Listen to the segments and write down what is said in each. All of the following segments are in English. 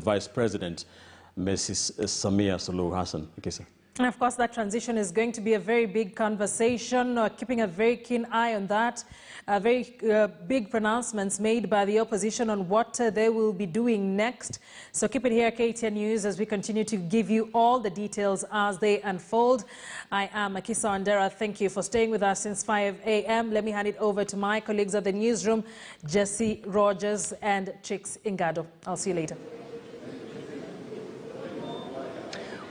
Vice President, Mrs. Samia Suluhu Hassan. Okay, sir. And of course, that transition is going to be a very big conversation, keeping a very keen eye on that. Very big pronouncements made by the opposition on what they will be doing next. So keep it here, KTN News, as we continue to give you all the details as they unfold. I am Akisa Wandera. Thank you for staying with us since 5 a.m. Let me hand it over to my colleagues at the newsroom, Jesse Rogers and Chicks Ingado. I'll see you later.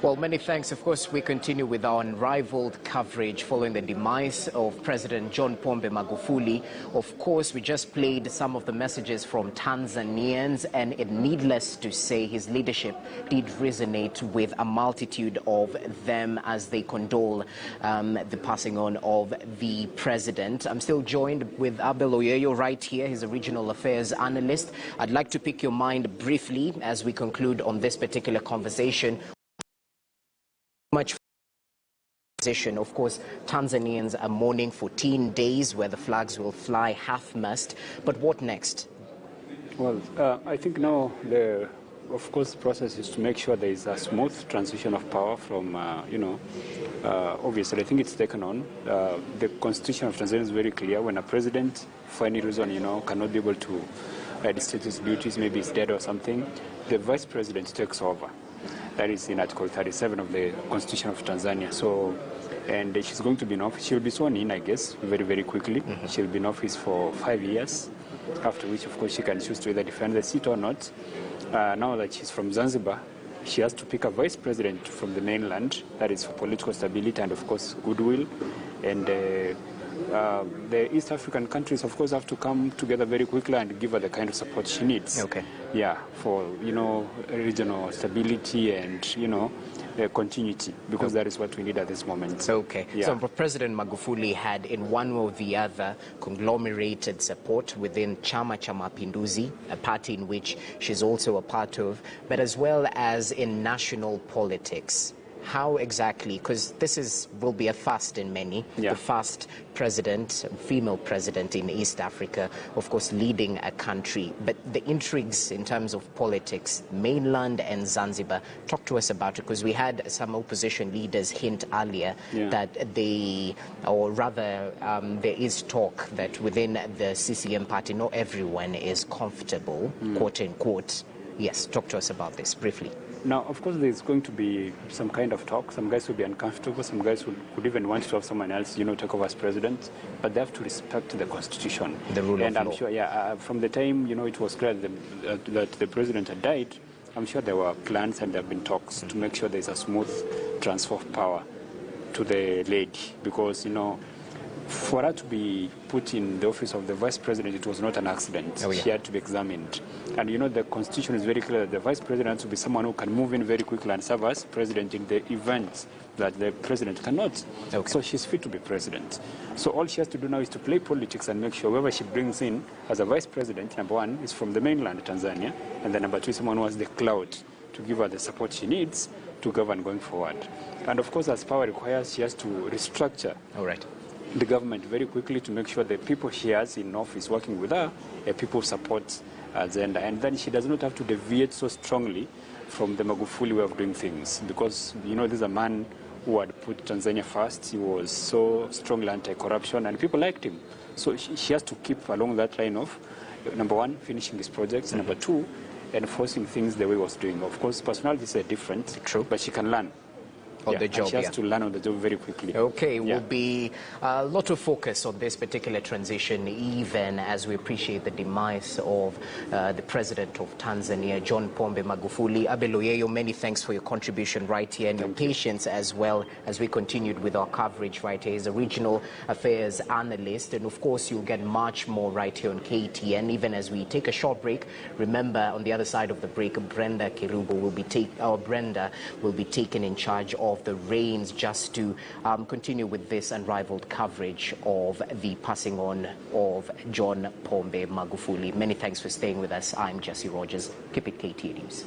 Well, many thanks. Of course, we continue with our unrivaled coverage following the demise of President John Pombe Magufuli. Of course, we just played some of the messages from Tanzanians, and it needless to say his leadership did resonate with a multitude of them as they condole the passing on of the president. I'm still joined with Abel Oyeyo right here. He's a regional affairs analyst. I'd like to pick your mind briefly as we conclude on this particular conversation. Much position. Of course, Tanzanians are mourning 14 days where the flags will fly half-mast. But what next? Well, I think now the process is to make sure there is a smooth transition of power from, obviously I think it's taken on. The constitution of Tanzania is very clear. When a president, for any reason, cannot be able to discharge his duties, maybe he's dead or something, the vice president takes over. That is in Article 37 of the Constitution of Tanzania. So, and she's going to be in office. She'll be sworn in, I guess, very, very quickly. She'll be in office for 5 years, after which, of course, she can choose to either defend the seat or not. Now that she's from Zanzibar, she has to pick a vice president from the mainland, that is for political stability and, of course, goodwill. And the East African countries, of course, have to come together very quickly and give her the kind of support she needs. Okay. Yeah, for, regional stability and, continuity, because that is what we need at this moment. Okay. Yeah. So President Magufuli had, in one way or the other, conglomerated support within Chama cha Mapinduzi, a party in which she's also a part of, but as well as in national politics. How exactly? Because this will be a first in many. Yeah. The first president, female president in East Africa, of course, leading a country. But the intrigues in terms of politics, mainland and Zanzibar, talk to us about it, because we had some opposition leaders hint earlier that there is talk that within the CCM party, not everyone is comfortable, quote unquote. Yes, talk to us about this briefly. Now, of course, there's going to be some kind of talk. Some guys will be uncomfortable. Some guys could even want to have someone else, take over as president. But they have to respect the Constitution. The rule of law. And I'm sure, from the time, it was clear that the president had died, I'm sure there were plans and there have been talks to make sure there's a smooth transfer of power to the lady. Because, for her to be put in the office of the vice president, it was not an accident. Oh, yeah. She had to be examined. And the constitution is very clear that the vice president has to be someone who can move in very quickly and serve as president in the event that the president cannot. Okay. So she's fit to be president. So all she has to do now is to play politics and make sure whoever she brings in as a vice president, number one, is from the mainland, Tanzania, and then number two is someone who has the clout to give her the support she needs to govern going forward. And of course, as power requires, she has to restructure. All right. The government very quickly to make sure the people she has in office working with her are people who support her agenda. And then she does not have to deviate so strongly from the Magufuli way of doing things. Because, this is a man who had put Tanzania first. He was so strongly anti-corruption and people liked him. So she has to keep along that line of, number one, finishing his projects, and number two, enforcing things the way he was doing. Of course, personalities are different. True. But she can learn. On the job, she has to learn on the job very quickly. Okay, will be a lot of focus on this particular transition, even as we appreciate the demise of the president of Tanzania, John Pombe Magufuli. Abel Oyeyo, many thanks for your contribution right here and your patience as well as we continued with our coverage right here. He's a regional affairs analyst, and of course you'll get much more right here on KTN. Even as we take a short break, remember on the other side of the break, Brenda Kirubo will be taken in charge of the reins just to continue with this unrivaled coverage of the passing on of John Pombe Magufuli. Many thanks for staying with us. I'm Jesse Rogers. Keep it KTN News.